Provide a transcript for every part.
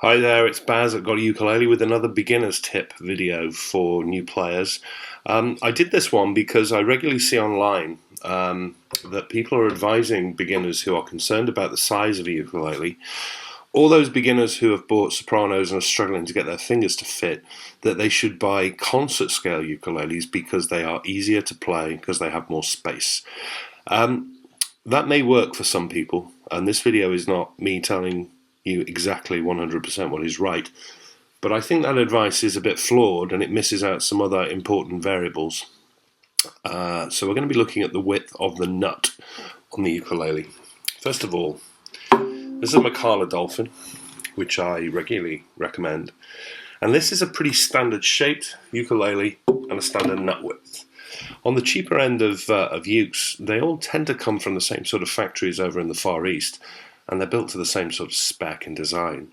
Hi there, it's Baz at GotAUkulele with another beginner's tip video for new players. I did this one because I regularly see online that people are advising beginners who are concerned about the size of a ukulele, all those beginners who have bought sopranos and are struggling to get their fingers to fit, that they should buy concert scale ukuleles because they are easier to play because they have more space. That may work for some people, and this video is not me telling you exactly 100% what is right, but I think that advice is a bit flawed and it misses out some other important variables. So we're going to be looking at the width of the nut on the ukulele. First of all, this is a Macala Dolphin, which I regularly recommend, and this is a pretty standard shaped ukulele and a standard nut width. On the cheaper end of ukes, they all tend to come from the same sort of factories over in the Far East, and they're built to the same sort of spec and design.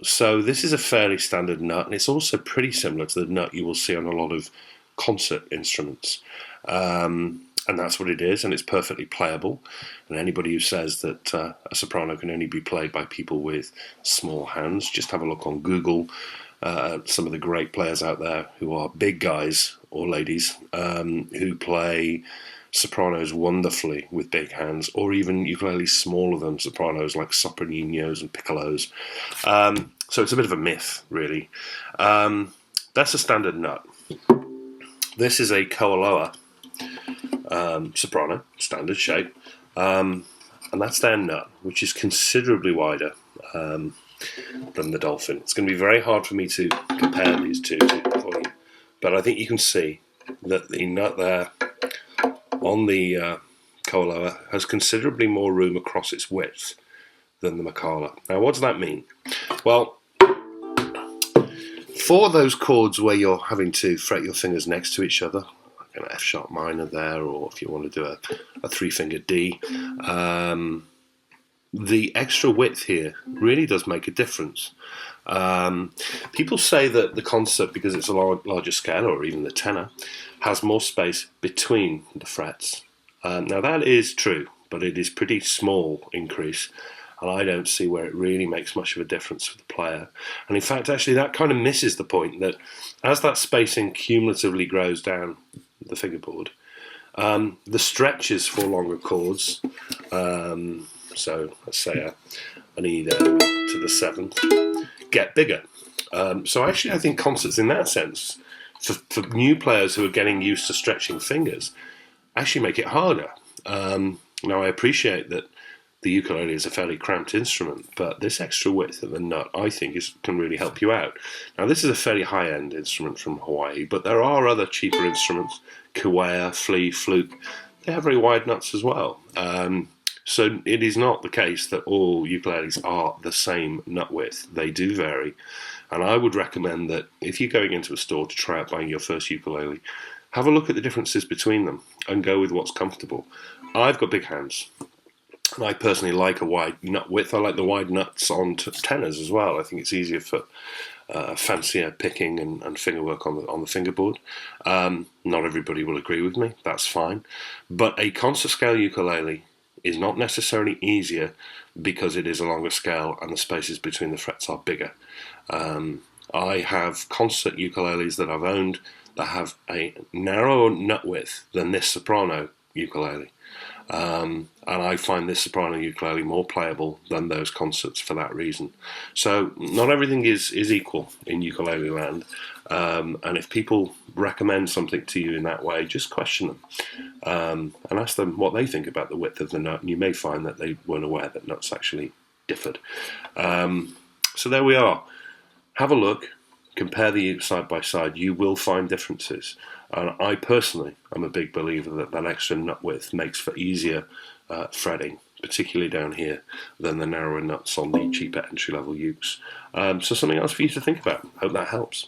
So this is a fairly standard nut, and it's also pretty similar to the nut you will see on a lot of concert instruments. And that's what it is, and it's perfectly playable. And anybody who says that a soprano can only be played by people with small hands, just have a look on Google. Some of the great players out there who are big guys or ladies who play sopranos wonderfully with big hands, or even ukuleles smaller than sopranos like sopraninos and piccolos. So it's a bit of a myth, really. That's a standard nut. This is a Koaloa soprano, standard shape, and that's their nut, which is considerably wider than the Dolphin. It's going to be very hard for me to compare these two for you, but I think you can see that the nut there on the Koaloa has considerably more room across its width than the Macala. Now, what does that mean? Well, for those chords where you're having to fret your fingers next to each other, like an F sharp minor there, or if you want to do a three-finger D, the extra width here really does make a difference. People say that the concert, because it's a larger scale, or even the tenor, has more space between the frets. Now that is true, but it is pretty small increase, and I don't see where it really makes much of a difference for the player. And in fact, actually, that kind of misses the point that as that spacing cumulatively grows down the fingerboard, the stretches for longer chords, so let's say an E there to the seventh, get bigger. So actually, I think concerts in that sense, for new players who are getting used to stretching fingers, actually make it harder. Now, I appreciate that the ukulele is a fairly cramped instrument, but this extra width at the nut, I think, can really help you out. Now, this is a fairly high-end instrument from Hawaii, but there are other cheaper instruments, kuea, flea, fluke. They have very wide nuts as well. So it is not the case that all ukuleles are the same nut width. They do vary. And I would recommend that if you're going into a store to try out buying your first ukulele, have a look at the differences between them and go with what's comfortable. I've got big hands, and I personally like a wide nut width. I like the wide nuts on tenors as well. I think it's easier for fancier picking and fingerwork on the fingerboard. Not everybody will agree with me. That's fine. But a concert scale ukulele is not necessarily easier because it is a longer scale and the spaces between the frets are bigger. I have concert ukuleles that I've owned that have a narrower nut width than this soprano ukulele. And I find this soprano ukulele more playable than those concerts for that reason. So not everything is equal in ukulele land. And if people recommend something to you in that way, just question them and ask them what they think about the width of the nut. And you may find that they weren't aware that nuts actually differed. So there we are. Have a look. Compare the ukes side by side. You will find differences. And I personally am a big believer that that extra nut width makes for easier fretting, particularly down here, than the narrower nuts on the cheaper entry-level ukes. So something else for you to think about. Hope that helps.